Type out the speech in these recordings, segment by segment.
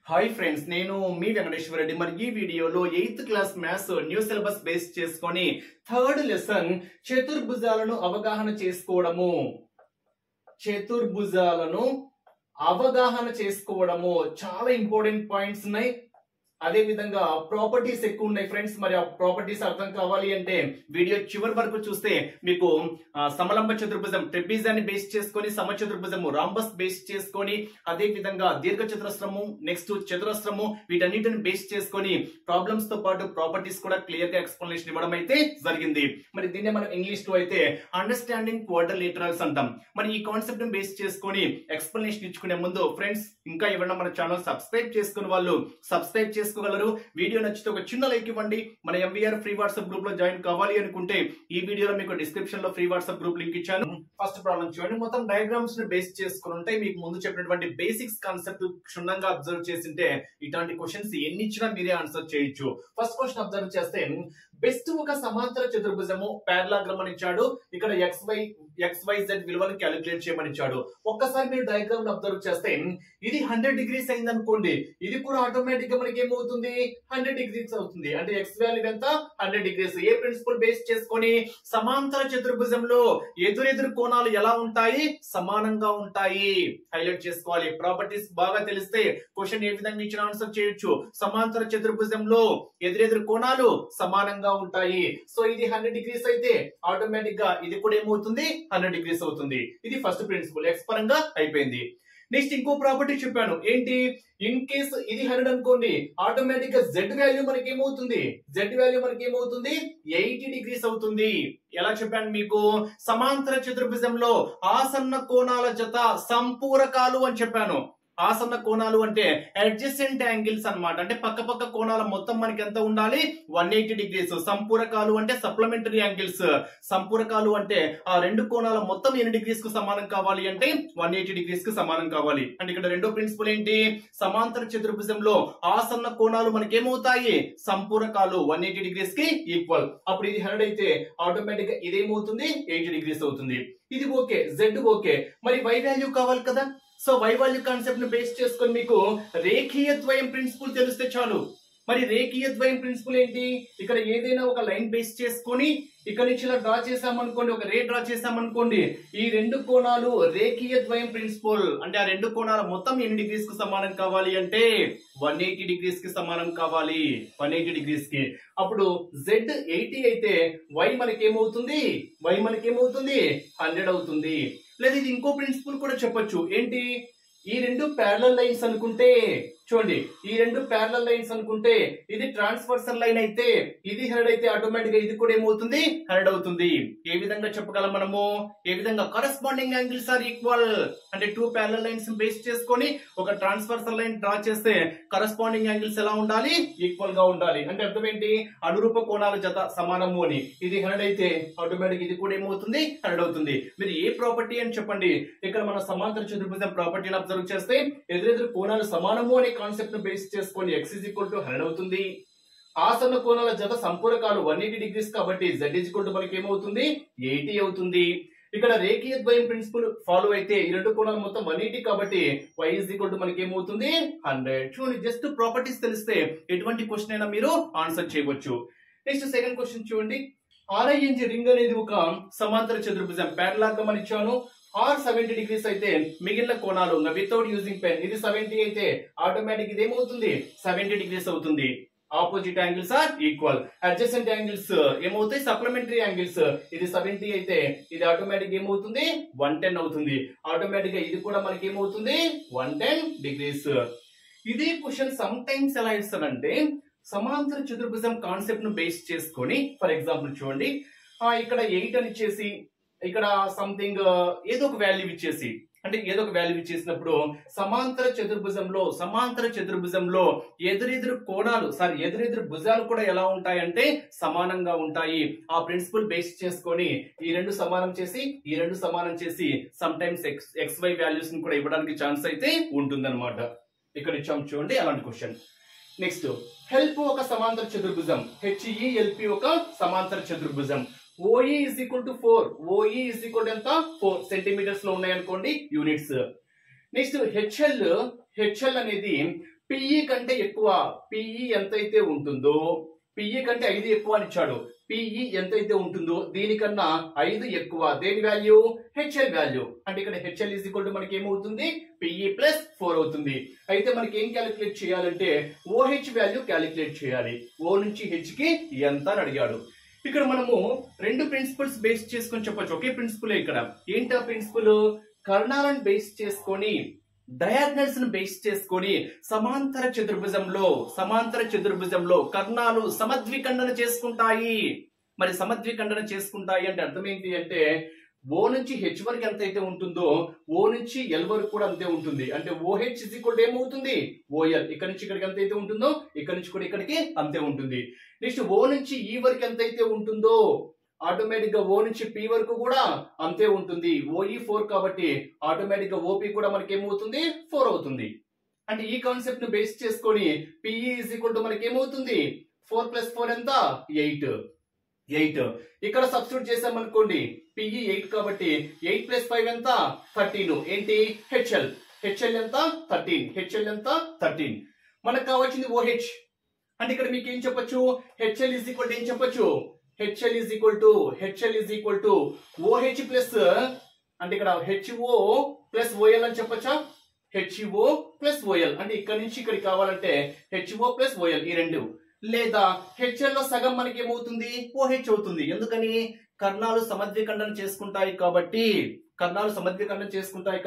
Hi friends, నేను మీ వెంకటేశ్వర రెడ్డి. మరి ఈ వీడియోలో 8th class maths new syllabus base చేసుకొని థర్డ్ లెసన్ చతుర్భుజాలను అవగాహన చేసుకోవడము చాలా ఇంపార్టెంట్ పాయింట్స్ ఉన్నాయి. అదే విధంగా ప్రాపర్టీస్ ఎక్కువ ఉన్నాయి ఫ్రెండ్స్. మరి ఆ ప్రాపర్టీస్ అర్థం కావాలి అంటే వీడియో చివరి వరకు చూస్తే మీకు సమలంబ చతుర్భుజం ట్రెపీజియాన్ని బేస్ చేసుకొని, సమచతుర్భుజము రాంబస్ బేస్ చేసుకొని, అదే విధంగా దీర్ఘ చతురస్రము, నెక్స్ట్ చతురస్రము, వీటన్నిటిని బేస్ చేసుకొని ప్రాబ్లమ్స్ తో పాటు ప్రాపర్టీస్ కూడా క్లియర్ గా ఎక్స్ప్లెనేషన్ ఇవ్వడం అయితే జరిగింది. మరి దీన్ని మనం ఇంగ్లీష్ లో అయితే అండర్స్టాండింగ్ క్వాడ్రిలేటరల్స్ అంటాం. మరి ఈ కాన్సెప్ట్ ని బేస్ చేసుకొని ఎక్స్ప్లెనేషన్ ఇచ్చుకునే ముందు ఫ్రెండ్స్, ఇంకా ఎవరైనా మన ఛానల్ సబ్స్క్రైబ్ చేసుకునే వాళ్ళు సబ్స్క్రైబ్ చేసుకోగలరు. వీడియో నచ్చితే ఒక చిన్న లైక్ ఇవ్వండి. మన ఎంవీఆర్ ఫ్రీ వాట్సాప్ గ్రూప్ లో జాయిన్ కావాలి అనుకుంటే ఈ వీడియోలో మీకు డిస్క్రిప్షన్ లో ఫ్రీ వాట్సాప్ గ్రూప్ లింక్ ఇచ్చాను. ఫస్ట్ ప్రాబ్లం చూడండి. మొత్తం డయాగ్రామ్స్ ని బేస్ చేసుకుని ఉంటాయి. మీకు ముందు చెప్పినటువంటి బేసిక్స్ కాన్సెప్ట్ క్షుణ్ణంగా అబ్జర్వ్ చేసింటే ఇట్లాంటి క్వశ్చన్స్ ఎన్ని ఇచ్చినా మీరే ఆన్సర్ చేయొచ్చు. ఫస్ట్ క్వశ్చన్ అబ్జర్వ్ చేస్తే, బెస్ట్ ఒక సమాంతర చతుర్భుజము పారలాగ్రామ్ అని ఇచ్చాడు. ఇక్కడ XYZ విలువలు క్యాలిక్యులేట్ చేయమని ఇచ్చాడు. ఒక్కసారి మీరు డయాగ్రామ్ అబ్జర్వ్ చేస్తే ఇది 100 డిగ్రీస్ అయింది అనుకోండి, ఇది కూడా ఆటోమేటిక్ గా మనకి ఏమవుతుంది 100 డిగ్రీస్ అవుతుంది. అంటే X వాల్యూ ఎంత 100 డిగ్రీస్. ఏ ప్రిన్సిపల్ బేస్ చేసుకొని సమాంతర చతుర్భుజంలో ఎదురెదురు కోణాలు ఎలా ఉంటాయి, సమానంగా ఉంటాయి. హైలైట్ చేసుకోవాలి. ప్రాపర్టీస్ బాగా తెలిస్తే క్వశ్చన్ ఏ విధంగా ఇచ్చిన ఆన్సర్ చేయొచ్చు. సమాంతర చతుర్భుజంలో ఎదురెదురు కోణాలు సమానంగా ఉంటాయి. సో ఇది 100 డిగ్రీస్ అయితే ఆటోమేటిక్ గా ఇది కూడా ఏమవుతుంది 100 డిగ్రీస్ అవుతుంది. ఇది ఫస్ట్ ప్రిన్సిపల్. X పరంగా అయిపోయింది. నెక్స్ట్ ఇంకో ప్రాపర్టీ చెప్పాను. ఏంటి? ఇన్ కేస్ ఇది 100 అనుకోండి, ఆటోమేటిక్ గా Z వాల్యూ మనకి ఏమవుతుంది 80 డిగ్రీస్ అవుతుంది. ఎలా చెప్పాను మీకు? సమాంతర చతుర్భుజంలో ఆసన్న కోణాల జత సంపూరకాలు అని చెప్పాను. ఆసన్న కోణాలు అంటే అడ్జసెంట్ యాంగిల్స్ అన్నమాట. అంటే పక్క పక్క కోణాల మొత్తం మనకి ఎంత ఉండాలి 180 డిగ్రీస్. సంపూరకాలు అంటే సప్లిమెంటరీ యాంగిల్స్. సంపూరకాలు అంటే ఆ రెండు కోణాల మొత్తం ఎన్ని డిగ్రీస్ కు సమానం కావాలి అంటే 180 డిగ్రీస్ కు సమానం కావాలి. అంటే ఇక్కడ రెండో ప్రిన్సిపల్ ఏంటి? సమాంతర చతుర్భుజంలో ఆసన్న కోణాలు మనకి ఏమవుతాయి సంపూరకాలు 180 డిగ్రీస్ కి ఈక్వల్. అప్పుడు ఇది 100 అయితే ఆటోమేటిక్ గా ఇదేమవుతుంది 80 డిగ్రీస్ అవుతుంది. ఇది ఓకే, Z ఓకే. మరి Y వాల్యూ కావాలి కదా. సో Y వాల్యూ కాన్సెప్ట్ ని బేస్ చేసుకొని మీకు రేఖీయ ద్వయం ప్రిన్సిపల్ తెలిస్తే చాలు. మరి రేఖీయ ద్వయం ప్రిన్సిపల్ ఏంటి? ఇక్కడ ఏదైనా ఒక లైన్ బేస్ చేసుకొని ఇక్కడ నుంచి ఇలా డ్రా చేసామనుకోండి, ఒక రే డ్రా చేసామనుకోండి, ఈ రెండు కోణాలు రేఖీయ ద్వయం ప్రిన్సిపల్. అంటే ఆ రెండు కోణాల మొత్తం ఎన్ని డిగ్రీస్ కు సమానం కావాలి అంటే 180 డిగ్రీస్ కి సమానం కావాలి. 180 డిగ్రీస్ కి. అప్పుడు Z 80 అయితే Y మనకేమవుతుంది 100 అవుతుంది. లేదా ఇది ఇంకో ప్రిన్సిపల్ కూడా చెప్పొచ్చు. ఏంటి? ఈ రెండు ప్యారలల్ లైన్స్ అనుకుంటే, చూడండి, ఈ రెండు ప్యారలల్ లైన్స్ అనుకుంటే ఇది ట్రాన్స్వర్సల్ లైన్ అయితే ఇది 100 అయితే ఆటోమేటిక్ గా ఇది కూడా ఏమవుతుంది 100 అవుతుంది. ఏ విధంగా చెప్పగలం మనము? ఏ విధంగా? Corresponding angles are equal. అంటే టూ ప్యారలల్ లైన్స్ బేస్ చేసుకొని ఒక ట్రాన్స్వర్సల్ లైన్ డ్రా చేస్తే కరెస్పాండింగ్ యాంగిల్స్ ఎలా ఉండాలి? ఈక్వల్ గా ఉండాలి. అంటే అర్థం ఏంటి? అనురూప కోణాల జత సమానము అని. ఇది 100 అయితే ఆటోమేటిక్ ఇది కూడా ఏమవుతుంది 100 అవుతుంది. మీరు ఏ ప్రాపర్టీ అని చెప్పండి. ఇక్కడ మన సమాంతర చతుర్భుజం ప్రాపర్టీని అబ్జర్వ్ చేస్తే ఎదురెదురు కోణాలు సమానము అనే కాన్సెప్ట్ ను బేస్ చేసుకొని X = 100 అవుతుంది. ఆసన్న కోణాల జత సంపూరకాలు 180 డిగ్రీస్ కాబట్టి Z మనకి ఏమవుతుంది 80 అవుతుంది. ఇక్కడ రేఖీయ ద్వయం ప్రిన్సిపల్ ఫాలో అయితే ఈ రెండు కోణాలు మొత్తం 180 కాబట్టి Y మనకి ఏమవుతుంది 100. చూడండి, జస్ట్ ప్రాపర్టీస్ తెలిస్తే ఎటువంటి క్వశ్చన్ అయినా మీరు ఆన్సర్ చేయవచ్చు. నెక్స్ట్ సెకండ్ క్వశ్చన్ చూడండి. RING రింగ్ అనేది ఒక సమాంతర చతుర్భుజం పారలాగ్రామ్ అని ఇచ్చాను. R 70 డిగ్రీస్ అయితే మిగిలిన కోణాలు వితౌట్ యూజింగ్ పెన్ ఇది 70 అయితే ఆటోమేటిక్ ఇది ఏమవుతుంది 70 డిగ్రీస్ అవుతుంది. Opposite angles are equal. Adjacent angles ఏమవుతాయి సప్లిమెంటరీ యాంగిల్స్. ఇది 70 అయితే ఇది ఆటోమేటిక్ ఏమవుతుంది 110 అవుతుంది. ఆటోమేటిక్ గా ఇది కూడా మనకి ఏమవుతుంది 110 డిగ్రీస్. ఇదే క్వశ్చన్ సమ్ టైమ్స్ ఎలా ఇస్తానంటే సమాంతర చతుర్భుజం కాన్సెప్ట్ ను బేస్ చేసుకొని, ఫర్ ఎగ్జాంపుల్ చూడండి, ఇక్కడ 8 అని ఇచ్చేసి ఇక్కడ సంథింగ్ ఏదో ఒక వాల్యూ ఇచ్చేసి, అంటే ఏదో ఒక వాల్యూ ఇచ్చేసినప్పుడు సమాంతర చతుర్భుజంలో ఎదురెదురు భుజాలు కూడా ఎలా ఉంటాయంటే సమానంగా ఉంటాయి. ఆ ప్రిన్సిపల్ బేస్ చేసుకొని ఈ రెండు సమానం చేసి సమ్ టైమ్స్ XY వాల్యూస్ ని కూడా ఇవ్వడానికి ఛాన్స్ అయితే ఉంటుందన్నమాట. ఇక్కడ ఇచ్చాం చూడండి అలాంటి క్వశ్చన్. నెక్స్ట్, హెల్ప్ ఒక సమాంతర చతుర్భుజం. HELP ఒక సమాంతర చతుర్భుజం. OE = 4. OE ఎంత 4 సెంటీమీటర్స్ లో ఉన్నాయి అనుకోండి యూనిట్స్. నెక్స్ట్ HL అనేది పిఈ కంటే ఎక్కువ, పిఈ ఎంతైతే ఉంటుందో, పిఈ కంటే 5 ఎక్కువ అని ఇచ్చాడు. పిఈ ఎంతైతే ఉంటుందో దీనికన్నా 5 ఎక్కువ, దేని వాల్యూ? HL value. అంటే ఇక్కడ హెచ్ఎల్ ఈజ్ ఈక్వల్ టు మనకి ఏమవుతుంది? పిఈ ప్లస్ 4 అవుతుంది. అయితే మనకి ఏం క్యాలిక్యులేట్ చేయాలంటే ఓహెచ్ వాల్యూ క్యాలిక్యులేట్ చేయాలి. ఓ నుంచి హెచ్ కి ఎంత అని అడిగాడు. ఇక్కడ మనము రెండు ప్రిన్సిపల్స్ బేస్ చేసుకొని చెప్పొచ్చు. ఒకే ప్రిన్సిపల్ ఇక్కడ. ఏంటి ఆ ప్రిన్సిపల్? కర్ణాలను బేస్ చేసుకొని, డయాగ్నల్స్ ను బేస్ చేసుకొని సమాంతర చతుర్భుజంలో కర్ణాలు సమద్విఖండన చేసుకుంటాయి. మరి సమద్విఖండన చేసుకుంటాయి అంటే అర్థం ఏంటి అంటే ఓ నుంచి హెచ్ వరకు ఎంత అయితే ఉంటుందో ఓ నుంచి ఎల్ వరకు కూడా అంతే ఉంటుంది. అంటే ఓహెచ్ ఇజ్ ఈక్వల్ టు ఏమవుతుంది? ఓఎల్. ఇక్కడ నుంచి ఇక్కడికి ఎంత అయితే ఉంటుందో ఇక్కడ నుంచి కూడా ఇక్కడికి అంతే ఉంటుంది. నెక్స్ట్ ఓ నుంచి ఈ వరకు ఎంత అయితే ఉంటుందో ఆటోమేటిక్ గా ఓ నుంచి పి వరకు కూడా అంతే ఉంటుంది. ఓఈ 4 కాబట్టి ఆటోమేటిక్ గా ఓపి కూడా మనకి ఏమవుతుంది? 4 అవుతుంది. అంటే ఈ కాన్సెప్ట్ ను బేస్ చేసుకొని పిఈ ఈజ్ ఈక్వల్ టు మనకి ఏమవుతుంది? 4 ప్లస్ 4 ఎంత? 8. ఇక్కడ సబ్స్టిట్యూట్ చేసాం అనుకోండి, పిఈ 8 కాబట్టి 8 ప్లస్ 5 ఎంత? 13. ఏంటి? హెచ్ఎల్ ఎంత? 13. మనకు కావాల్సింది ఓహెచ్. అంటే ఇక్కడ మీకు ఏం చెప్పొచ్చు? హెచ్ఎల్ ఈజ్ ఈక్వల్ టు ఏం చెప్పొచ్చు? HL is equal two OH plus, అంటే ఇక్కడ హెచ్ఓ ప్లస్ ఓఎల్ అని చెప్పొచ్చా? హెచ్ఓ ప్లస్ ఓఎల్ అంటే ఇక్కడ నుంచి ఇక్కడికి కావాలంటే హెచ్ఓ ప్లస్ ఓఎల్ ఈ రెండు. లేదా హెచ్ఎల్ లో సగం మనకి ఏమవుతుంది? ఓహెచ్ అవుతుంది. ఎందుకని? కర్ణాలు సమద్విఖండన చేసుకుంటాయి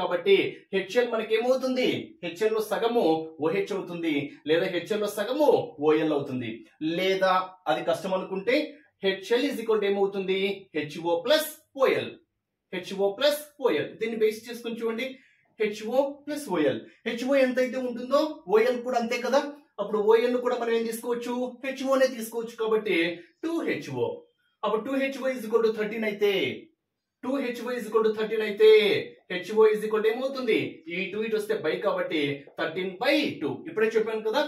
కాబట్టి హెచ్ఎల్ మనకి ఏమవుతుంది? హెచ్ఎల్ లో సగము ఓహెచ్ అవుతుంది, లేదా హెచ్ఎల్ లో సగము ఓఎల్ అవుతుంది. లేదా అది కష్టం అనుకుంటే హెచ్ఎల్ ఈజ్ ఈక్వల్ టు ఏమవుతుంది? HO plus ఓఎల్. దీన్ని బేస్ చేసుకుని చూడండి. HO plus ఓఎల్. హెచ్ఓ ఎంతైతే ఉంటుందో ఓఎల్ కూడా అంతే కదా. అప్పుడు ఓఎల్ ను కూడా మనం ఏం తీసుకోవచ్చు? హెచ్ఓనే తీసుకోవచ్చు. కాబట్టి 2HO. అప్పుడు 2HO ఈజ్ ఈక్వల్ టు 13 అయితే, హెచ్ఓ ఈజ్ ఈక్వల్ టు ఏమవుతుంది? ఈ 2 ఇటు వస్తే బై కాబట్టి 13/2. ఇప్పుడే చెప్పాను కదా,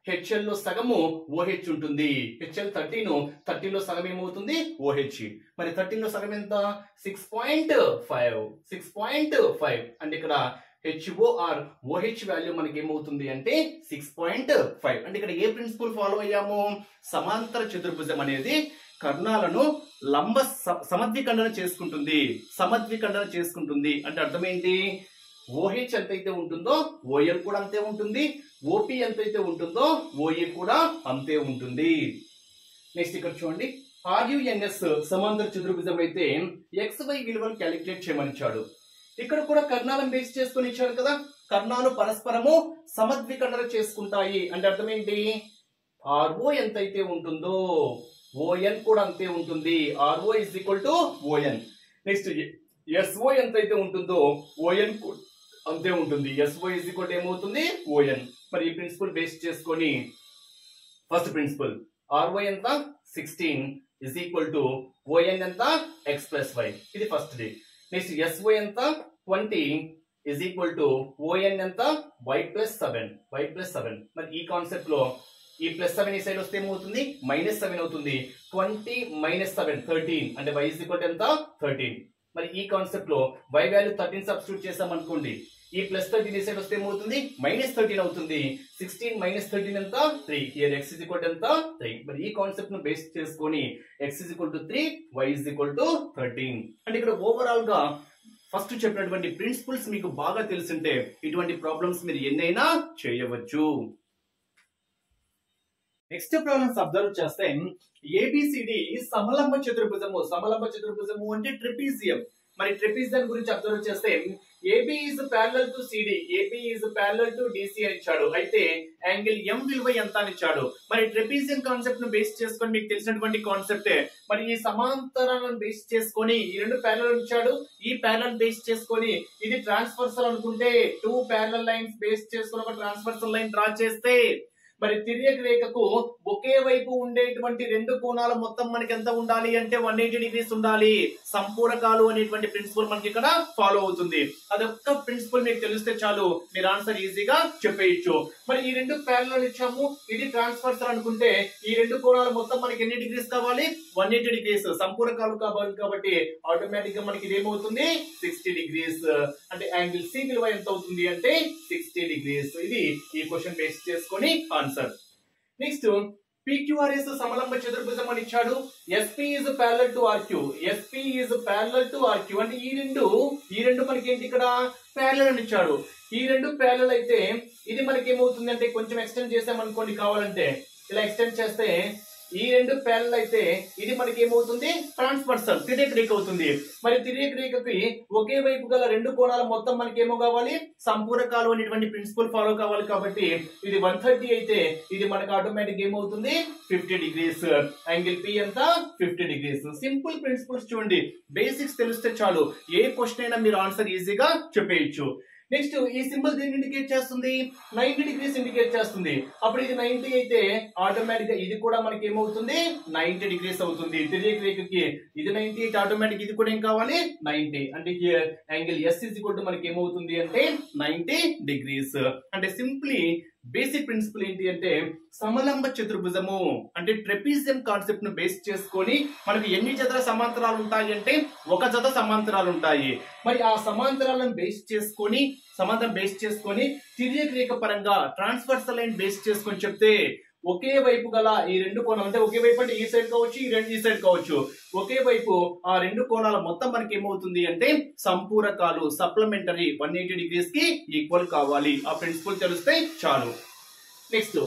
హెచ్ఎల్ లో సగము ఓహెచ్ ఉంటుంది. హెచ్ఎల్ 13 లో సగం ఏమవుతుంది? ఓహెచ్. మరి 13 లో సగం ఎంత? 6.5. అంటే ఇక్కడ హెచ్ఓఆర్ ఓహెచ్ వాల్యూ మనకి ఏమవుతుంది అంటే 6.5. అంటే ఇక్కడ ఏ ప్రిన్సిపల్ ఫాలో అయ్యాము? సమాంతర చతుర్భుజం అనేది కర్ణాలను సమద్విఖండన చేసుకుంటుంది. అంటే అర్థం ఏంటి? ఓహెచ్ ఎంతైతే ఉంటుందో ఓఎల్ కూడా అంతే ఉంటుంది, ఓపి ఎంతైతే ఉంటుందో ఓఈ కూడా అంతే ఉంటుంది. నెక్స్ట్ ఇక్కడ చూడండి, ఆర్యుఎన్ఎస్ సమాంతర చతుర్భుజం అయితే XY విలువను క్యాలిక్యులేట్ చేయమని ఇచ్చాడు. ఇక్కడ కూడా కర్ణాలను బేస్ చేసుకొని ఇచ్చాడు కదా. కర్ణాలు పరస్పరము సమద్విఖండన చేసుకుంటాయి అంటే అర్థం ఏంటి? ఆర్ఓ ఎంతైతే ఉంటుందో ఓఎన్ కూడా అంతే ఉంటుంది. RO is equal to ON. Next SO ఎంతైతే ఉంటుందో ఓఎన్ అంతే ఉంటుంది. ఎస్ఓ ఇజ్ ఈక్వల్ టు ఏమవుతుంది? ఓఎన్. మరి ఈ ప్రిన్సిపల్ బేస్ చేసుకొని ఫస్ట్ ప్రిన్సిపల్ ఆర్ఓ ఎంత? 16 ఇజ్ ఈక్వల్ టు ఓఎన్ ఎంత? X plus Y. ఇది ఫస్ట్ ది. నెక్స్ట్ ఎస్ఓ ఎంత? 20 ఇజ్ ఈక్వల్ టు ఓఎన్ ఎంత? Y plus 7. మరి ఈ కాన్సెప్ట్ లో ఈ ప్లస్ 7 ఈ సైడ్ వస్తే ఏమవుతుంది? -7 అవుతుంది. 20 - 7 13. అంటే y ఇజ్ ఈక్వల్ టు ఎంత? 13. మరి ఈ కాన్సెప్ట్ లో y వాల్యూ 13 సబ్స్టిట్యూట్ చేసాం అనుకోండి, ఈ ప్లస్ 13 ఈ సైడ్ వస్తే ఏమవుతుంది? -13 అవుతుంది. 16 - 13 ఎంత? 3. Here x is equal to ఎంత? 3. మరి ఈ కాన్సెప్ట్ ను బేస్ చేసుకొని x is equal to 3, y is equal to 13. అంటే ఇక్కడ ఓవరాల్ గా ఫస్ట్ చెప్పినటువంటి ప్రిన్సిపల్స్ మీకు బాగా తెలుసుంటే ఇటువంటి ప్రాబ్లమ్స్ మీరు ఎన్నైనా చేయవచ్చు. నెక్స్ట్ ప్రాబ్లమ్స్ అబ్జర్వ్ చేస్తే ఏబిసిడి సమలంబ చతుర్భుజము అంటే ట్రెపీజియం. మరి ట్రెపీజియం గురించి అబ్జర్వ్ చేస్తే AB is parallel to CD, AB is parallel to DC అని ఇచ్చాడు. అయితే యాంగిల్ M విలువ ఎంత అని ఇచ్చాడు. మరి ట్రెపీజియం కాన్సెప్ట్ ను బేస్ చేసుకొని మీకు తెలిసినటువంటి కాన్సెప్టే. మరి ఈ సమాంతరాలను బేస్ చేసుకొని ఈ రెండు ప్యారలల్ ఇచ్చాడు. ఈ ప్యారలల్ బేస్ చేసుకొని ఇది ట్రాన్స్ఫర్సల్ అనుకుంటే 2 ప్యారలల్ లైన్స్ బేస్ చేసుకొని ఒక ట్రాన్స్ఫర్సల్ లైన్ డ్రా చేస్తే మరి తిర్యక్ రేఖకు ఒకే వైపు ఉండేటువంటి రెండు కోణాల మొత్తం మనకి ఎంత ఉండాలి అంటే 180 డిగ్రీస్ ఉండాలి. సంపూరకాలు అనేటువంటి ప్రిన్సిపల్ మనకి ఇక్కడ ఫాలో అవుతుంది. అదొక్క ప్రిన్సిపల్ మీకు తెలిస్తే చాలు, మీరు ఆన్సర్ ఈజీగా చెప్పేయచ్చు. మరి ఈ రెండు ప్యారలల్ ఇచ్చాము, ఇది ట్రాన్స్ఫర్సల్ అనుకుంటే ఈ రెండు కోణాలు మొత్తం మనకి ఎన్ని డిగ్రీస్ కావాలి? 180 డిగ్రీస్ సంపూరకాలు కావాలి కాబట్టి ఆటోమేటిక్ గా మనకి ఇదేమవుతుంది? 60 డిగ్రీస్. అంటే యాంగిల్ సి విలువ ఎంత అవుతుంది అంటే 60 డిగ్రీస్. ఇది ఈ క్వశ్చన్ బేస్ చేసుకొని ఆన్సర్. నెక్స్ట్ PQRS సమలంబ చతుర్భుజం అని ఇచ్చాడు. SP is parallel to RQ. SP is parallel to RQ అంటే ఈ రెండు మనకి ఏంటి ఇక్కడ ప్యారలల్ అని ఇచ్చాడు. ఈ రెండు ప్యారలల్ అయితే ఇది మనకి ఏమవుతుంది అంటే కొంచెం ఎక్స్టెండ్ చేసామనుకోండి, కావాలంటే ఇలా ఎక్స్టెండ్ చేస్తే ఈ రెండు ప్యారలల్ అయితే ఇది మనకి ఏమవుతుంది? ట్రాన్స్వర్సల్ తిర్యక్ రేఖ అవుతుంది. మరి తిర్యక్ రేఖకి ఒకే వైపు గల రెండు కోణాల మొత్తం మనకి ఏమో కావాలి? సంపూరకాలు అనేటువంటి ప్రిన్సిపల్ ఫాలో కావాలి కాబట్టి ఇది 130 అయితే ఇది మనకి ఆటోమేటిక్ ఏమవుతుంది? 50 డిగ్రీస్. యాంగిల్ పి ఎంత? 50 డిగ్రీస్. సింపుల్ ప్రిన్సిపల్స్ చూడండి, బేసిక్స్ తెలిస్తే చాలు, ఏ క్వశ్చన్ అయినా మీరు ఆన్సర్ ఈజీగా చెప్పేయచ్చు. నెక్స్ట్ ఈ సింబల్ దీన్ని ఇండికేట్ చేస్తుంది, 90 డిగ్రీస్ ఇండికేట్ చేస్తుంది. అప్పుడు ఇది 90 అయితే ఆటోమేటిక్ గా ఇది కూడా మనకి ఏమవుతుంది? 90 డిగ్రీస్ అవుతుంది. తిర్యక్ రేఖకి ఇది 90 అయితే ఆటోమేటిక్ ఇది కూడా ఏం కావాలి? 90. అంటే angle S is equal to మనకి ఏమవుతుంది అంటే 90 డిగ్రీస్. అంటే సింప్లీ బేసిక్ ప్రిన్సిపల్ ఏంటి అంటే సమలంబ చతుర్భుజము అంటే ట్రెపీజియం కాన్సెప్ట్ ను బేస్ చేసుకొని మనకు ఎన్ని జతల సమాంతరాలు ఉంటాయి అంటే ఒక జత సమాంతరాలు ఉంటాయి. మరి ఆ సమాంతరాలను బేస్ చేసుకొని తిర్యక్ రేఖ పరంగా ట్రాన్స్వర్సల్ లైన్ బేస్ చేసుకొని చెప్తే ఒకే వైపు గల ఈ రెండు కోణాలు అంటే ఒకే వైపు అంటే ఈ సైడ్ కావచ్చు, ఈ సైడ్ కావచ్చు, ఒకే వైపు ఆ రెండు కోణాల మొత్తం మనకి ఏమవుతుంది అంటే సంపూరకాలు సప్లిమెంటరీ 180 డిగ్రీస్ కి ఈక్వల్ కావాలి. ఆ ప్రిన్సిపల్ తెలిస్తే చాలు. నెక్స్ట్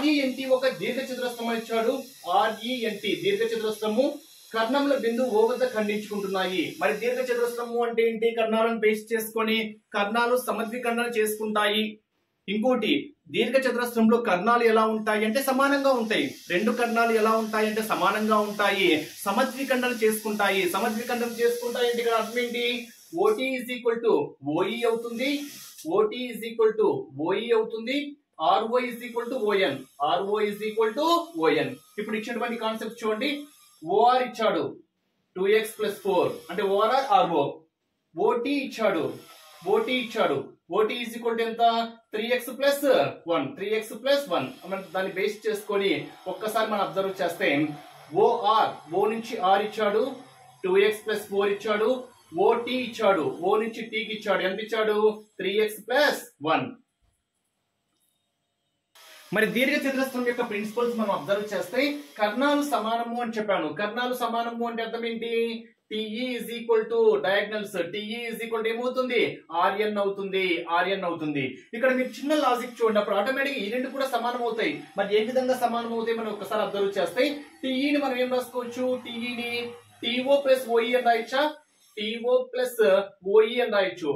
RENT ఒక దీర్ఘ చతురస్రం ఇచ్చాడు. RENT దీర్ఘ చతురస్రము కర్ణముల బిందువు ఓ వద్ద ఖండించుకుంటున్నాయి. మరి దీర్ఘ చతురస్రము అంటే ఏంటి? కర్ణాలను బేస్ చేసుకొని కర్ణాలు సమద్విఖండన చేసుకుంటాయి. ఇంకోటి దీర్ఘ చతురస్రంలో కర్ణాలు ఎలా ఉంటాయి అంటే సమానంగా ఉంటాయి. రెండు కర్ణాలు ఎలా ఉంటాయి అంటే సమానంగా ఉంటాయి. సమద్విఖండన చేసుకుంటాయి. సమద్విఖండన చేసుకుంటాయి అంటే ఇక్కడ అర్థం ఏంటి? OT is equal to OE అవుతుంది. OT is equal to OE అవుతుంది. RO is equal to ON. RO is equal to ON. ఇప్పుడు ఇచ్చినటువంటి కాన్సెప్ట్ చూడండి. OR ఇచ్చాడు 2x plus 4 అంటే OR RO. OT ఇచ్చాడు. OT is equal to ఎంత? 3x plus 1. 3x plus 1. దాన్ని బేస్ చేసుకొని ఒక్కసారి మనం అబ్జర్వ్ చేస్తే OR O నుంచి R ఇచ్చాడు, 2x plus 4 ఇచ్చాడు. OT ఇచ్చాడు, O నుంచి T కి ఇచ్చాడు. ఎంత ఇచ్చాడు? 3x plus 1. మరి దీర్ఘ చతురస్రం యొక్క ప్రిన్సిపల్స్ మనం అబ్జర్వ్ చేస్తే కర్ణాలు సమానము అని చెప్పాను. కర్ణాలు సమానము అంటే అర్థం ఏంటి? TE is equal to diagonals. TE is equal to ఏమవుతుంది? RN అవుతుంది. ఇక్కడ మీరు చిన్న లాజిక్ చూడండి, అప్పుడు ఆటోమేటిక్ ఈ రెండు కూడా సమానం అవుతాయి. మరి ఏ విధంగా సమానం అవుతాయి మనం ఒకసారి అబ్జర్వ్ చేస్తే TE ని మనం ఏం రాసుకోవచ్చు? TE ని TO plus OE అని రాయొచ్చా? TO plus OE అని రాయొచ్చు.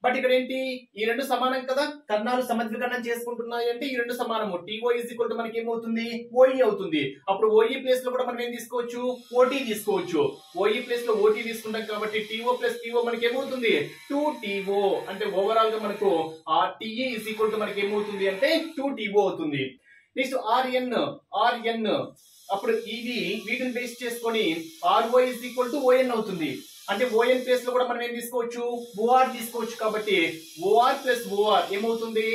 బట్ ఇక్కడ ఏంటి? ఈ రెండు సమానం కదా, కర్ణాలు సమద్వికరణం చేసుకుంటున్నాయి అంటే ఈ రెండు సమానము. TO is equal to మనకి ఏమవుతుంది? OE అవుతుంది. అప్పుడు OE ప్లేస్ లో కూడా మనం ఏం తీసుకోవచ్చు? OT తీసుకోవచ్చు. OE ప్లేస్ లో OT తీసుకుంటాం కాబట్టి TO plus TO మనకి ఏమవుతుంది? 2TO. అంటే ఓవరాల్ గా మనకు ఆ TE is equal to మనకి ఏమవుతుంది అంటే 2TO అవుతుంది. నెక్స్ట్ RN అప్పుడు వీటిని బేస్ చేసుకొని RO is equal to ON అవుతుంది. అంటే ON ప్లేస్ లో కూడా మనం ఏం తీసుకోవచ్చు? OR తీసుకోవచ్చు. కాబట్టి OR plus OR ఏమవుతుంది?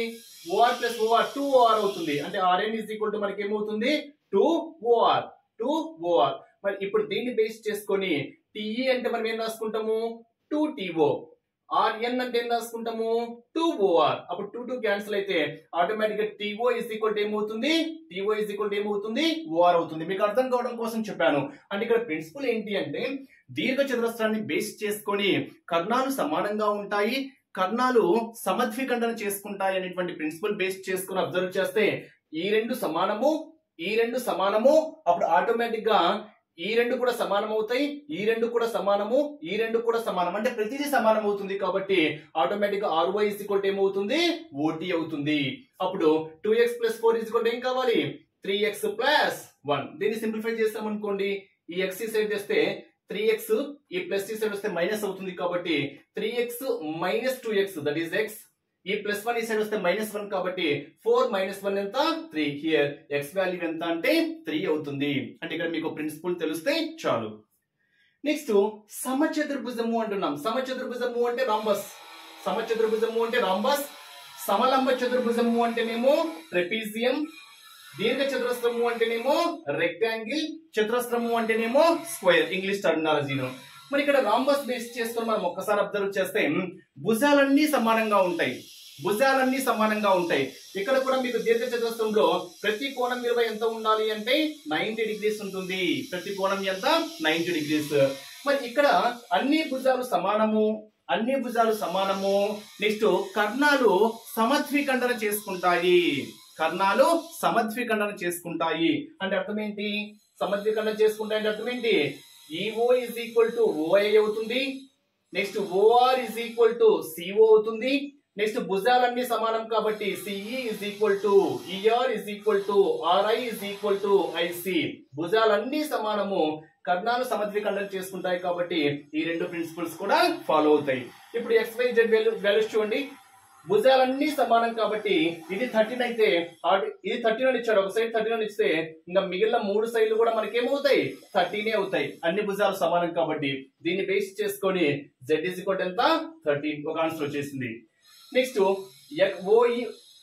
OR plus OR 2OR అవుతుంది. అంటే RN is equal to మనకి ఏమవుతుంది? 2OR. మరి ఇప్పుడు దీన్ని బేస్ చేసుకొని TE అంటే మనం ఏం రాసుకుంటాము? 2TO. RN అంటే ఏం రాసుకుంటాము? 2OR. అప్పుడు 2 క్యాన్సిల్ అయితే ఆటోమేటిక్ గా TO is equal to ఏమవుతుంది? OR అవుతుంది. మీకు అర్థం కావడం కోసం చెప్పాను. అంటే ఇక్కడ ప్రిన్సిపల్ ఏంటి అంటే దీర్ఘ చతురస్రాన్ని బేస్ చేసుకొని కర్ణాలు సమానంగా ఉంటాయి, కర్ణాలు సమద్విఖండన చేసుకుంటాయి అనేటువంటి ప్రిన్సిపల్ బేస్ చేసుకుని అబ్జర్వ్ చేస్తే ఈ రెండు సమానము. అప్పుడు ఆటోమేటిక్ గా ఈ రెండు కూడా సమానం అవుతాయి, ఈ రెండు కూడా సమానం అంటే ప్రతిదీ సమానం అవుతుంది. కాబట్టి ఆటోమేటిక్ గా RO is equal to ఏమవుతుంది? OT అవుతుంది. అప్పుడు 2x plus 4 is equal to ఏం కావాలి? 3x plus 1. దీన్ని సింప్లిఫై చేస్తాం అనుకోండి, ఈ x సైడ్ చేస్తే 3x, ఈ ప్లస్ సైడ్ వస్తే మైనస్ అవుతుంది. కాబట్టి 3x minus 2x that is x ఈ +1 ఈ సైడ్ వస్తే -1 కాబట్టి 4 - 1 ఎంత 3. హియర్ x వాల్యూ ఎంత అంటే 3 అవుతుంది. అంటే ఇక్కడ మీకు ప్రిన్సిపల్ తెలిస్తే చాలు. నెక్స్ట్ సమచతుర్భుజము అంటున్నాం. సమచతుర్భుజము అంటే రాంబస్. సమచతుర్భుజము అంటే రాంబస్. సమలంబ చతుర్భుజము అంటేనేమో ట్రెపీజియం. దీర్ఘ చతురస్రము అంటేనేమో రెక్టాంగిల్. చతురస్రము అంటేనేమో స్క్వేర్. ఇంగ్లీష్ టర్మినాలజీను. మరి ఇక్కడ రాంబస్ బేస్ చేసుకొని మనం ఒక్కసారి అబ్జర్వ్ చేస్తే భుజాలన్నీ సమానంగా ఉంటాయి. భుజాలన్నీ సమానంగా ఉంటాయి. ఇక్కడ కూడా మీకు దీర్ఘ చతురస్రంలో ప్రతి కోణం విలువ ఎంత ఉండాలి అంటే 90 డిగ్రీస్ ఉంటుంది. ప్రతి కోణం ఎంత 90 డిగ్రీస్. మరి ఇక్కడ అన్ని భుజాలు సమానము. అన్ని భుజాలు సమానము. నెక్స్ట్ కర్ణాలు సమద్విఖండన చేసుకుంటాయి. కర్ణాలు సమద్విఖండన చేసుకుంటాయి అంటే అర్థం ఏంటి? సమద్విఖండన చేసుకుంటాయి అంటే అర్థం ఏంటి? EO is equal to OI అవుతుంది. Next OR is equal to CO అవుతుంది. నెక్స్ట్ భుజాలన్నీ సమానం కాబట్టి CE is equal to ER is equal to RI is equal to IC. భుజాలన్నీ సమానము. కర్ణాలు సమద్విఖండన చేసుకుంటాయి కాబట్టి ఈ రెండు ప్రిన్సిపల్స్ కూడా ఫాలో అవుతాయి. ఇప్పుడు XYZ వాల్యూస్ చూడండి. భుజాలన్నీ సమానం కాబట్టి ఇది 13 అయితే ఇది 13 ఇచ్చాడు. ఒక సైడ్ 13 ఇస్తే ఇంకా మిగిలిన 3 సైడ్లు కూడా మనకి ఏమవుతాయి 13 అవుతాయి. అన్ని భుజాలు సమానం కాబట్టి దీన్ని బేస్ చేసుకొని Z ఇజ్ ఈక్వల్ ఎంత 13 ఒక ఆన్సర్ వచ్చేసింది. నెక్స్ట్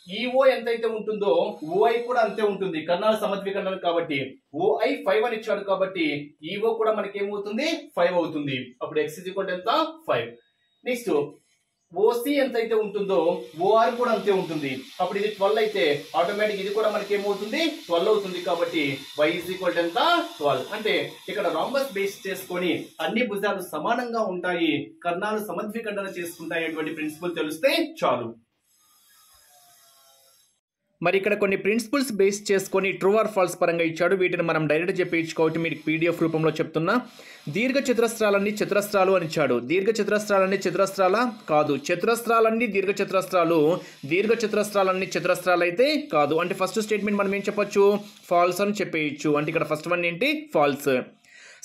ఈఓ ఎంతైతే ఉంటుందో ఓఐ కూడా అంతే ఉంటుంది. కర్ణాల సమద్విఖండన కాబట్టి ఓఐ 5 అని ఇచ్చాడు కాబట్టి ఈఓ కూడా మనకి ఏమవుతుంది 5 అవుతుంది. అప్పుడు x ఇజ్ ఈక్వల్ ఎంత 5. నెక్స్ట్ ఓసి ఎంతైతే ఉంటుందో ఓఆర్ కూడా అంతే ఉంటుంది. అప్పుడు ఇది 12 అయితే ఆటోమేటిక్ ఇది కూడా మనకి ఏమవుతుంది 12 అవుతుంది. కాబట్టి y ఇజ్ ఈక్వల్ ఎంత 12. అంటే ఇక్కడ రాంబస్ బేస్ చేసుకొని అన్ని భుజాలు సమానంగా ఉంటాయి. కర్ణాలు సమద్విఖండన చేసుకుంటాయి అటువంటి ప్రిన్సిపల్ తెలిస్తే చాలు. మరి ఇక్కడ కొన్ని ప్రిన్సిపల్స్ బేస్ చేసుకొని ట్రూ ఆర్ ఫాల్స్ పరంగా ఇచ్చాడు. వీటిని మనం డైరెక్ట్ చెప్పేయించుకోవచ్చు. మీకు PDF రూపంలో చెప్తున్నా. దీర్ఘ చతురస్రాలన్నీ చతురస్రాలు అని ఇచ్చాడు. దీర్ఘ చతురస్రాలన్నీ చతురస్రాల కాదు. చతురస్రాలన్నీ దీర్ఘ చతురస్రాలు. దీర్ఘ చతురస్రాలన్నీ చతురస్రాలు అయితే కాదు. అంటే ఫస్ట్ స్టేట్మెంట్ మనం ఏం చెప్పొచ్చు ఫాల్స్ అని చెప్పేయచ్చు. అంటే ఇక్కడ ఫస్ట్ వన్ ఏంటి ఫాల్స్.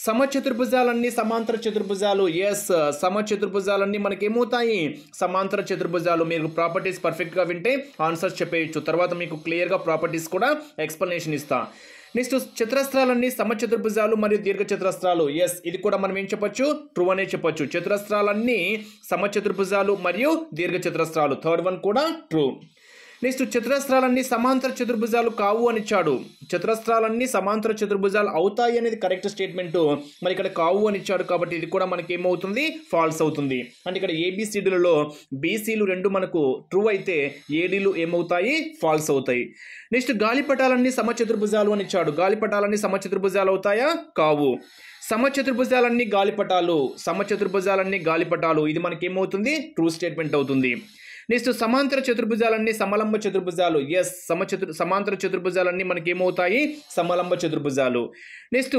సమచతుర్భుజాలన్నీ సమాంతర చతుర్భుజాలు. ఎస్ సమచతుర్భుజాలన్నీ మనకి ఏమవుతాయి సమాంతర చతుర్భుజాలు. మీరు ప్రాపర్టీస్ పర్ఫెక్ట్గా వింటే ఆన్సర్స్ చెప్పేయచ్చు. తర్వాత మీకు క్లియర్గా ప్రాపర్టీస్ కూడా ఎక్స్ప్లెనేషన్ ఇస్తా. నెక్స్ట్ చతురస్రాలన్నీ సమచతుర్భుజాలు మరియు దీర్ఘ చతురస్రాలు. ఎస్ ఇది కూడా మనం ఏం చెప్పొచ్చు ట్రూ అనే చెప్పొచ్చు. చతురస్రాలన్నీ సమచతుర్భుజాలు మరియు దీర్ఘ చతురస్రాలు. థర్డ్ వన్ కూడా ట్రూ. నెక్స్ట్ చతురస్రాలన్నీ సమాంతర చతుర్భుజాలు కావు అని ఇచ్చాడు. చతురస్రాలన్నీ సమాంతర చతుర్భుజాలు అవుతాయి అనేది కరెక్ట్ స్టేట్మెంట్. మరి ఇక్కడ కావు అని ఇచ్చాడు కాబట్టి ఇది కూడా మనకి ఏమవుతుంది ఫాల్స్ అవుతుంది. అంటే ఇక్కడ ABCDలలో BCలు రెండు మనకు ట్రూ అయితే ADలు ఏమవుతాయి ఫాల్స్ అవుతాయి. నెక్స్ట్ గాలిపటాలన్నీ సమచతుర్భుజాలు అని ఇచ్చాడు. గాలిపటాలన్నీ సమచతుర్భుజాలు అవుతాయా కావు. సమచతుర్భుజాలన్నీ గాలిపటాలు. సమచతుర్భుజాలన్నీ గాలిపటాలు. ఇది మనకి ఏమవుతుంది ట్రూ స్టేట్మెంట్ అవుతుంది. నెక్స్ట్ సమాంతర చతుర్భుజాలన్నీ సమలంబ చతుర్భుజాలు. ఎస్ సమాంతర చతుర్భుజాలన్నీ మనకి ఏమవుతాయి సమలంబ చతుర్భుజాలు. నెక్స్ట్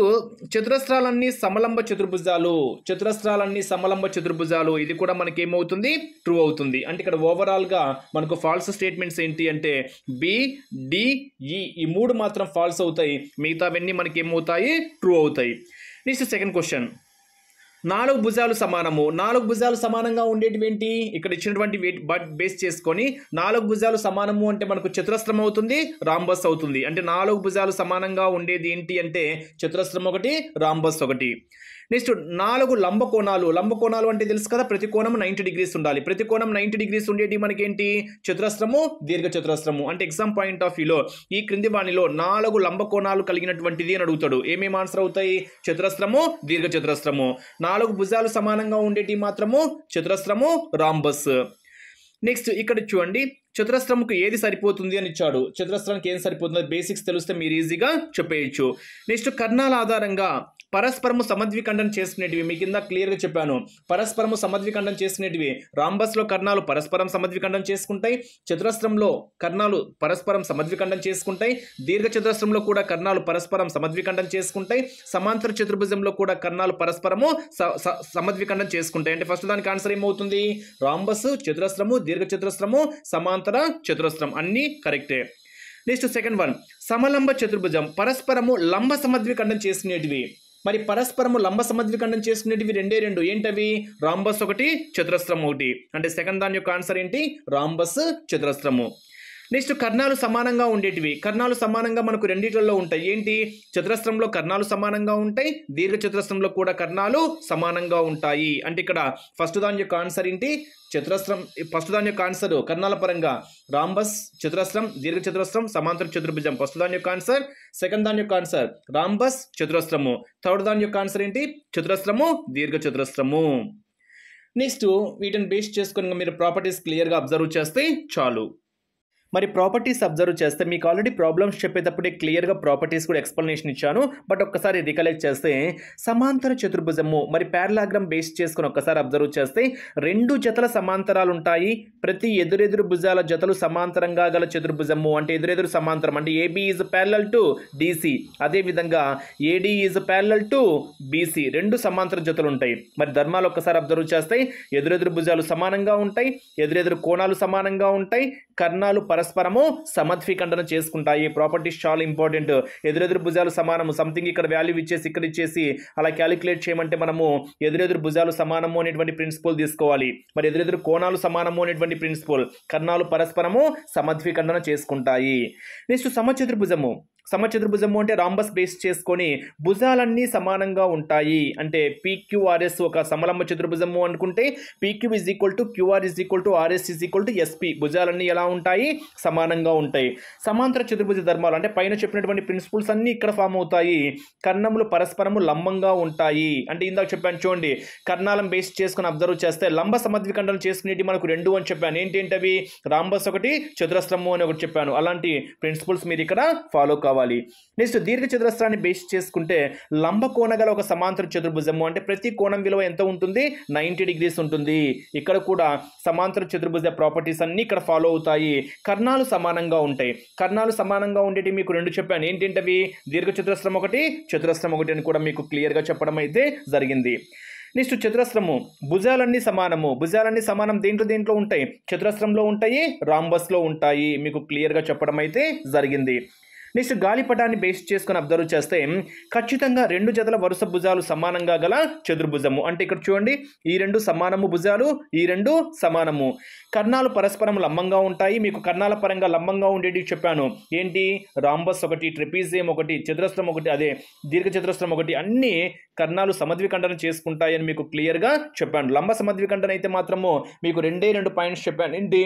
చతురస్రాలన్నీ సమలంబ చతుర్భుజాలు. చతురస్రాలన్నీ సమలంబ చతుర్భుజాలు. ఇది కూడా మనకి ఏమవుతుంది ట్రూ అవుతుంది. అంటే ఇక్కడ ఓవరాల్గా మనకు ఫాల్స్ స్టేట్మెంట్స్ ఏంటి అంటే B, D, E ఈ 3 మాత్రం ఫాల్స్ అవుతాయి. మిగతావన్నీ మనకి ఏమవుతాయి ట్రూ అవుతాయి. Next second question. 4 భుజాలు సమానము. 4 భుజాలు సమానంగా ఉండేటివి ఏంటి? ఇక్కడ ఇచ్చినటువంటి బేస్ చేసుకొని 4 భుజాలు సమానము అంటే మనకు చతురస్రం అవుతుంది రాంబస్ అవుతుంది. అంటే 4 భుజాలు సమానంగా ఉండేది ఏంటి అంటే చతురస్రం ఒకటి రాంబస్ ఒకటి. నెక్స్ట్ 4 లంబకోణాలు. లంబకోణాలు అంటే తెలుసు కదా ప్రతి కోణం 90 డిగ్రీస్ ఉండాలి. ప్రతి కోణం 90 డిగ్రీస్ ఉండేటి మనకి ఏంటి చతురస్రము దీర్ఘ చతురస్రము. అంటే ఎగ్జామ్ పాయింట్ ఆఫ్ వ్యూలో ఈ క్రింది వాణిలో 4 లంబకోణాలు కలిగినటువంటిది అని అడుగుతాడు. ఏమేమి ఆన్సర్ అవుతాయి చతురస్రము దీర్ఘ చతురస్రము. 4 భుజాలు సమానంగా ఉండేటి మాత్రము చతురస్రము రాంబస్. నెక్స్ట్ ఇక్కడ చూడండి చతురస్రముకు ఏది సరిపోతుంది అని ఇచ్చాడు. చతురస్రానికి ఏది సరిపోతుంది బేసిక్స్ తెలిస్తే మీరు ఈజీగా చెప్పేయచ్చు. నెక్స్ట్ కర్ణాల ఆధారంగా పరస్పరము సమద్విఖండన చేసుకునేటివి మీ కింద క్లియర్గా చెప్పాను. పరస్పరము సమద్విఖండన చేసుకునేటివి రాంబస్లో కర్ణాలు పరస్పరం సమద్విఖండన చేసుకుంటాయి. చతురస్రంలో కర్ణాలు పరస్పరం సమద్విఖండన చేసుకుంటాయి. దీర్ఘ చతురస్రంలో కూడా కర్ణాలు పరస్పరం సమద్విఖండన చేసుకుంటాయి. సమాంతర చతుర్భుజంలో కూడా కర్ణాలు పరస్పరము సమద్విఖండన చేసుకుంటాయి. అంటే ఫస్ట్ దానికి ఆన్సర్ ఏమవుతుంది రాంబస్, చతురస్రము, దీర్ఘ చతురస్రము, సమాంతర చతురస్రం అన్నీ కరెక్టే. నెక్స్ట్ సెకండ్ వన్ సమలంబ చతుర్భుజం పరస్పరము లంబ సమద్విఖండన చేసుకునేటివి. మరి పరస్పరము లంబ సమద్విఖండం చేసుకునేటివి రెండే రెండు, ఏంటవి? రాంబస్ ఒకటి, చతురస్రం ఒకటి. అంటే సెకండ్ దాని యొక్క ఆన్సర్ ఏంటి? రాంబస్, చతురస్రము. నెక్స్ట్ కర్ణాలు సమానంగా ఉండేటివి. కర్ణాలు సమానంగా మనకు రెండిట్లలో ఉంటాయి. ఏంటి? చతురస్రంలో కర్ణాలు సమానంగా ఉంటాయి, దీర్ఘ చతురస్రంలో కూడా కర్ణాలు సమానంగా ఉంటాయి. అంటే ఇక్కడ ఫస్ట్ దాని యొక్క ఆన్సర్ ఏంటి? చతురస్రం. ఫస్ట్ దాని యొక్క ఆన్సర్ కర్ణాల పరంగా రాంబస్, చతురస్రం, దీర్ఘ చతురస్రం, సమాంతర చతుర్భుజం. ఫస్ట్ దాని యొక్క ఆన్సర్. సెకండ్ దాని యొక్క ఆన్సర్ రాంబస్, చతురస్రము. థర్డ్ దాని యొక్క ఆన్సర్ ఏంటి? చతురస్రము, దీర్ఘ చతురస్రము. నెక్స్ట్ వీటిని బేస్ చేసుకొని మీరు ప్రాపర్టీస్ క్లియర్గా అబ్జర్వ్ చేస్తే చాలు. మరి ప్రాపర్టీస్ అబ్జర్వ్ చేస్తే మీకు ఆల్రెడీ ప్రాబ్లమ్స్ చెప్పేటప్పుడే క్లియర్గా ప్రాపర్టీస్ కూడా ఎక్స్ప్లెనేషన్ ఇచ్చాను. బట్ ఒక్కసారి రికలెక్ట్ చేస్తే సమాంతర చతుర్భుజము మరి పారలాగ్రామ్ బేస్ చేసుకుని ఒక్కసారి అబ్జర్వ్ చేస్తే రెండు జతల సమాంతరాలు ఉంటాయి. ప్రతి ఎదురెదురు భుజాల జతలు సమాంతరంగా గల చతుర్భుజము అంటే ఎదురెదురు సమాంతరం అంటే AB is parallel to DC. అదేవిధంగా AD is parallel to BC. రెండు సమాంతర జతలు ఉంటాయి. మరి ధర్మాలు ఒక్కసారి అబ్జర్వ్ చేస్తే ఎదురెదురు భుజాలు సమానంగా ఉంటాయి, ఎదురెదురు కోణాలు సమానంగా ఉంటాయి, కర్ణాలు పరస్పరము సమద్విఖండన చేసుకుంటాయి. ప్రాపర్టీస్ చాలా ఇంపార్టెంట్. ఎదురెదురు భుజాలు సమానము సంథింగ్ ఇక్కడ వాల్యూ ఇచ్చేసి ఇక్కడ ఇచ్చేసి అలా క్యాలిక్యులేట్ చేయమంటే మనము ఎదురెదురు భుజాలు సమానము అనేటువంటి ప్రిన్సిపల్ తీసుకోవాలి. మరి ఎదురెదురు కోణాలు సమానము అనేటువంటి ప్రిన్సిపల్. కర్ణాలు పరస్పరము సమద్విఖండన చేసుకుంటాయి. నెక్స్ట్ సమచతుర్భుజము. సమచతుర్భుజము అంటే రాంబస్ బేస్ చేసుకొని భుజాలన్నీ సమానంగా ఉంటాయి. అంటే పిక్యూఆర్ఎస్ ఒక సమలంబ చతుర్భుజము అనుకుంటే PQ is equal to QR is equal to RS is equal to SP. భుజాలన్నీ ఎలా ఉంటాయి? సమానంగా ఉంటాయి. సమాంతర చతుర్భుజ ధర్మాలు అంటే పైన చెప్పినటువంటి ప్రిన్సిపల్స్ అన్నీ ఇక్కడ ఫామ్ అవుతాయి. కర్ణములు పరస్పరము లంబంగా ఉంటాయి. అంటే ఇందాక చెప్పాను చూడండి, కర్ణాలను బేస్ చేసుకుని అబ్జర్వ్ చేస్తే లంబ సమద్విఖండనం చేసుకునేటి మనకు రెండు అని చెప్పాను. ఏంటవి? రాంబస్ ఒకటి, చతురస్రము అని ఒకటి చెప్పాను. అలాంటి ప్రిన్సిపల్స్ మీరు ఇక్కడ ఫాలో కావాలి. నెక్స్ట్ దీర్ఘ చతురస్రాన్ని బేస్ చేసుకుంటే లంబ కోణ గల ఒక సమాంతర చతుర్భుజము అంటే ప్రతి కోణం విలువ ఎంత ఉంటుంది? 90 degrees ఉంటుంది. ఇక్కడ కూడా సమాంతర చతుర్భుజ ప్రాపర్టీస్ అన్ని ఇక్కడ ఫాలో అవుతాయి. కర్ణాలు సమానంగా ఉంటాయి. కర్ణాలు సమానంగా ఉండేటి మీకు రెండు చెప్పాను. ఏంటవి? దీర్ఘ చతురస్రం ఒకటి, చతురస్రం ఒకటి అని కూడా మీకు క్లియర్గా చెప్పడం అయితే జరిగింది. నెక్స్ట్ చతురస్రము. భుజాలన్నీ సమానము. భుజాలన్నీ సమానం దేంట్లో ఉంటాయి? చతురస్రంలో ఉంటాయి, రాంబస్లో ఉంటాయి. మీకు క్లియర్గా చెప్పడం అయితే జరిగింది. నెక్స్ట్ గాలిపటాన్ని బేస్ చేసుకుని అబ్జర్వ్ చేస్తే ఖచ్చితంగా రెండు జతల వరుస భుజాలు సమానంగా గల చతుర్భుజము. అంటే ఇక్కడ చూడండి, ఈ రెండు సమానము భుజాలు, ఈ రెండు సమానము. కర్ణాలు పరస్పరం లంబంగా ఉంటాయి. మీకు కర్ణాల పరంగా లంబంగా ఉండేటి చెప్పాను. ఏంటి? రాంబస్ ఒకటి, ట్రెపీజియం ఒకటి, చతురస్రం ఒకటి, అదే దీర్ఘ చతురస్రం ఒకటి. అన్ని కర్ణాలు సమద్విఖండన చేసుకుంటాయని మీకు క్లియర్గా చెప్పాను. లంబ సమద్విఖండన అయితే మాత్రము మీకు రెండు పాయింట్స్ చెప్పాను. ఏంటి?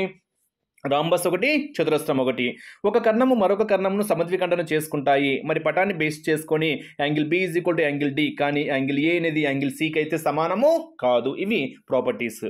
రాంబస్ ఒకటి, చతురస్రం ఒకటి. ఒక కర్ణము మరొక కర్ణమును సమద్విఖండన చేసుకుంటాయి. మరి పటాన్ని బేస్ చేసుకొని angle B is equal to angle D, కానీ యాంగిల్ ఏ అనేది యాంగిల్ సికి అయితే సమానము కాదు. ఇవి ప్రాపర్టీస్.